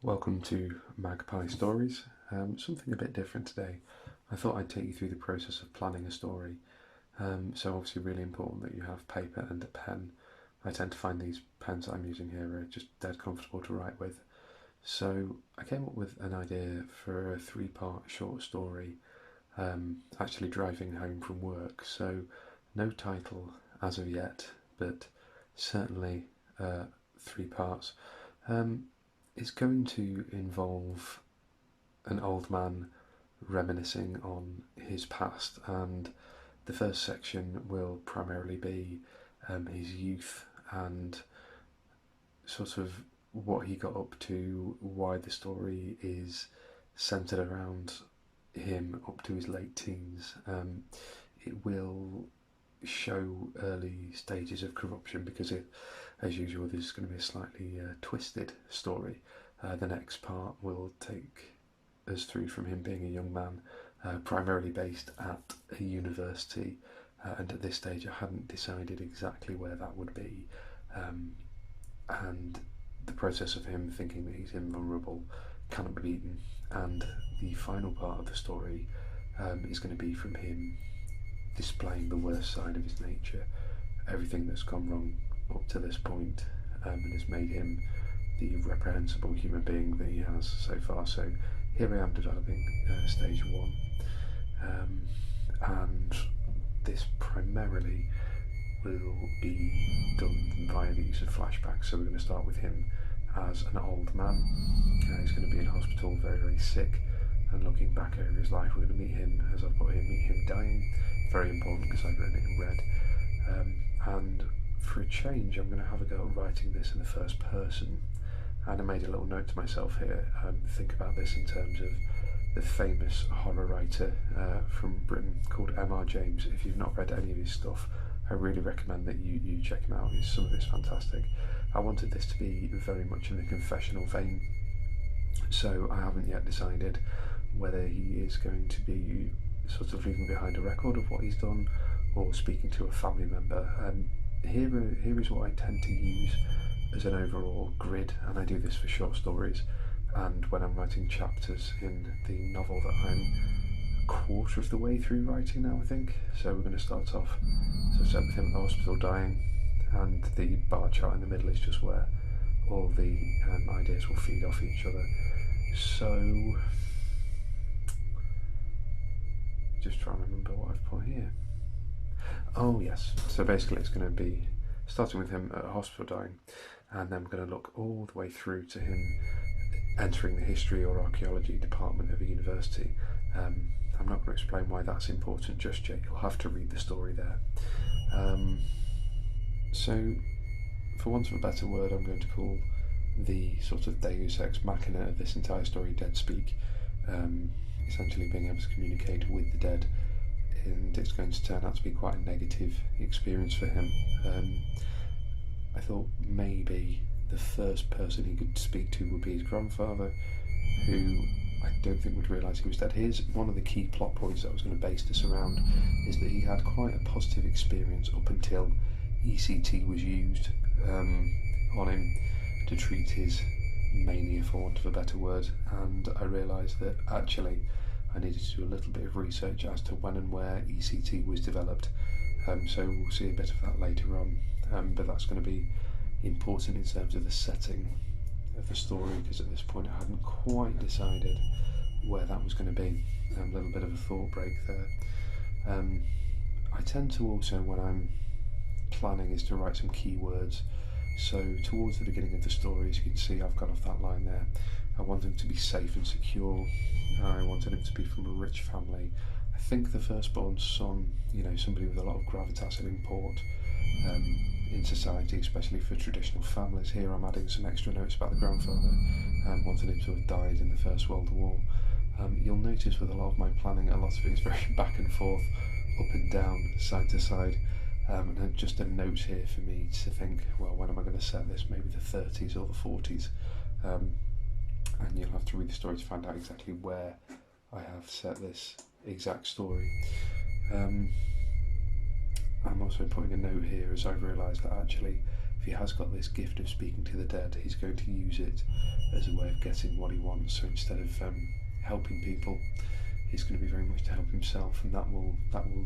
Welcome to Magpie Stories. Something a bit different today. I thought I'd take you through the process of planning a story. So obviously really important that you have paper and a pen. I tend to find these pens that I'm using here are just dead comfortable to write with. So I came up with an idea for a 3-part short story, actually driving home from work. So no title as of yet, but certainly 3 parts. It's going to involve an old man reminiscing on his past, and the first section will primarily be his youth and sort of what he got up to, why the story is centred around him up to his late teens. It will show early stages of corruption because as usual, this is going to be a slightly twisted story. The next part will take us through from him being a young man, primarily based at a university, and at this stage I hadn't decided exactly where that would be, and the process of him thinking that he's invulnerable, cannot be beaten, and the final part of the story is going to be from him displaying the worst side of his nature, everything that's gone wrong up to this point, and has made him the reprehensible human being that he has so far. So here I am developing stage 1, and this primarily will be done via the use of flashbacks. So we're going to start with him as an old man. He's going to be in hospital, very, very sick, and looking back over his life. We're going to meet him, as I've put here, meet him dying. Very important because I've written it in red. And for a change, I'm going to have a go at writing this in the first person. And I made a little note to myself here. Think about this in terms of the famous horror writer from Britain called M.R. James. If you've not read any of his stuff, I really recommend that you check him out. Some of it's fantastic. I wanted this to be very much in the confessional vein, so I haven't yet decided whether he is going to be sort of leaving behind a record of what he's done or speaking to a family member. Here is what I tend to use as an overall grid, and I do this for short stories and when I'm writing chapters in the novel that I'm a quarter of the way through writing now, I think. So we're going to start off, so set with him at the hospital dying, and the bar chart in the middle is just where all the ideas will feed off each other. So just trying to remember what I've put here. Oh yes, so basically it's going to be starting with him at a hospital dying, and then we're going to look all the way through to him entering the history or archaeology department of a university. I'm not going to explain why that's important just yet, you'll have to read the story there. So for want of a better word, I'm going to call the sort of deus ex machina of this entire story dead speak, essentially being able to communicate with the dead, and it's going to turn out to be quite a negative experience for him. I thought maybe the first person he could speak to would be his grandfather, who I don't think would realise he was dead. Here's one of the key plot points that I was going to base this around, is that he had quite a positive experience up until ECT was used on him to treat his mania, for want of a better word, and I realised that actually I needed to do a little bit of research as to when and where ECT was developed, so we'll see a bit of that later on, but that's going to be important in terms of the setting of the story, because at this point I hadn't quite decided where that was going to be. A little bit of a thought break there. I tend to also, when I'm planning, is to write some keywords. So towards the beginning of the story, as you can see, I've got off that line there. I want him to be safe and secure. I wanted him to be from a rich family. I think the firstborn son, somebody with a lot of gravitas and import in society, especially for traditional families. Here I'm adding some extra notes about the grandfather. Wanted him to have died in the First World War. You'll notice with a lot of my planning, a lot of it is very back and forth, up and down, side to side. And then just a note here for me to think, well, when am I going to set this? Maybe the 30s or the 40s. And you'll have to read the story to find out exactly where I have set this exact story. I'm also putting a note here as I've realised that actually, if he has got this gift of speaking to the dead, he's going to use it as a way of getting what he wants. So instead of helping people, he's going to be very much to help himself, and that will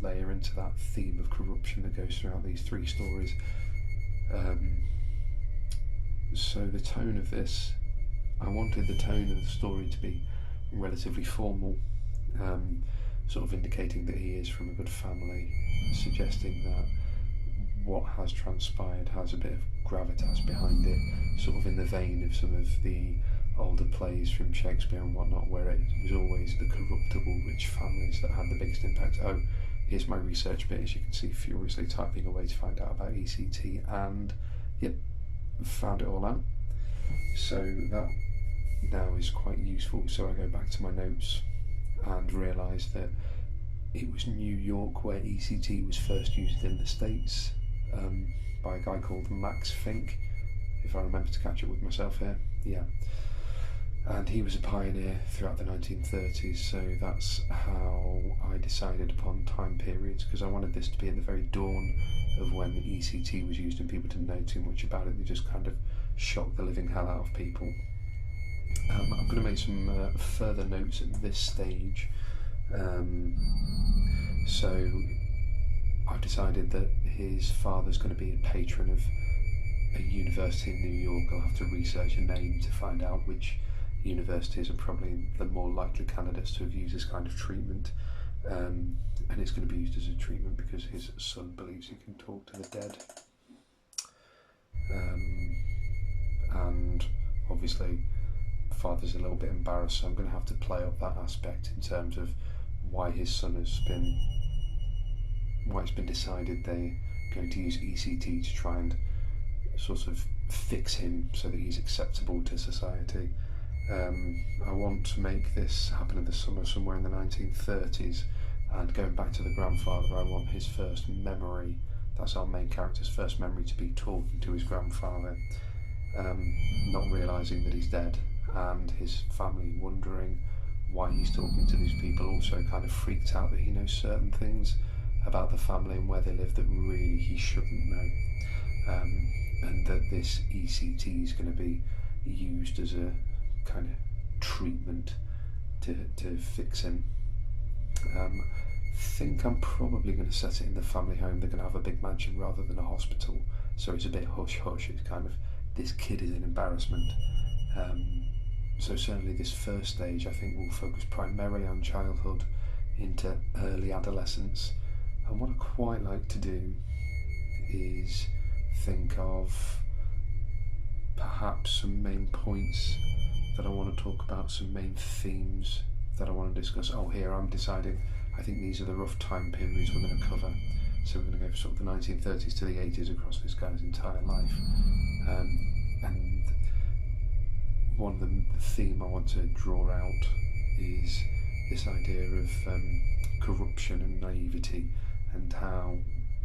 layer into that theme of corruption that goes throughout these three stories. So the tone of this, I wanted the tone of the story to be relatively formal, sort of indicating that he is from a good family, suggesting that what has transpired has a bit of gravitas behind it, sort of in the vein of some of the older plays from Shakespeare and whatnot, where it was always the corruptible rich families that had the biggest impact. Oh, here's my research bit, as you can see, furiously typing away to find out about ECT, and yep, found it all out. So that now is quite useful. So I go back to my notes and realise that it was New York where ECT was first used in the States, by a guy called Max Fink, if I remember to catch up with myself here. Yeah. And he was a pioneer throughout the 1930s, so that's how I decided upon time periods, because I wanted this to be at the very dawn of when ECT was used and people didn't know too much about it. They just kind of shocked the living hell out of people. I'm going to make some further notes at this stage. So I've decided that his father's going to be a patron of a university in New York. I'll have to research a name to find out which universities are probably the more likely candidates to have used this kind of treatment, and it's going to be used as a treatment because his son believes he can talk to the dead, and obviously the father's a little bit embarrassed, so I'm going to have to play up that aspect in terms of why his son has been, why it's been decided they're going to use ECT to try and sort of fix him so that he's acceptable to society. I want to make this happen in the summer somewhere in the 1930s, and going back to the grandfather, I want his first memory, that's our main character's first memory, to be talking to his grandfather, not realising that he's dead, and his family wondering why he's talking to these people, also kind of freaked out that he knows certain things about the family and where they live that really he shouldn't know, and that this ECT is going to be used as a kind of treatment to fix him. I think I'm probably going to set it in the family home. They're going to have a big mansion rather than a hospital, so it's a bit hush-hush. It's kind of, this kid is an embarrassment. So certainly this first stage I think will focus primarily on childhood into early adolescence, and what I quite like to do is think of perhaps some main points that I want to talk about, some main themes that I want to discuss. Oh, here I'm deciding, I think these are the rough time periods we're going to cover. So we're going to go from sort of the 1930s to the 80s across this guy's entire life. And one of the theme I want to draw out is this idea of corruption and naivety, and how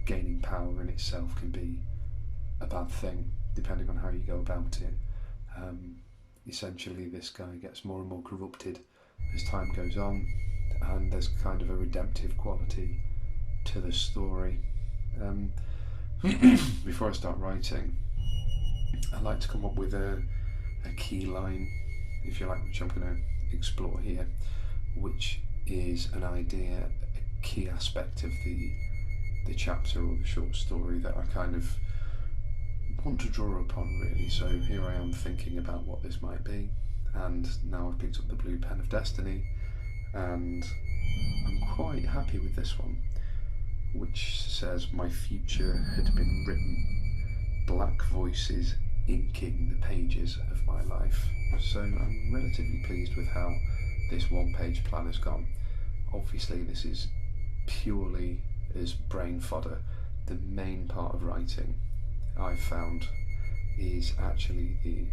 gaining power in itself can be a bad thing depending on how you go about it. Essentially this guy gets more and more corrupted as time goes on, and there's kind of a redemptive quality to the story. Before I start writing, I like to come up with a key line, if you like, which I'm going to explore here, which is an idea, a key aspect of the chapter or the short story that I kind of want to draw upon, really. So here I am thinking about what this might be, and now I've picked up the blue pen of destiny, and I'm quite happy with this one, which says, my future had been written, black voices inking the pages of my life. So I'm relatively pleased with how this one-page plan has gone. Obviously this is purely as brain fodder. The main part of writing I've found is actually the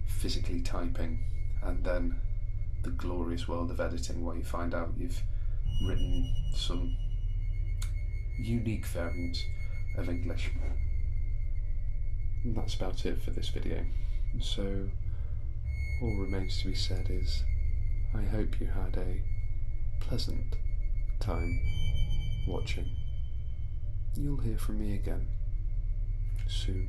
physically typing, and then the glorious world of editing, where you find out you've written some unique variants of English. And that's about it for this video. So all remains to be said is, I hope you had a pleasant time watching. You'll hear from me again soon.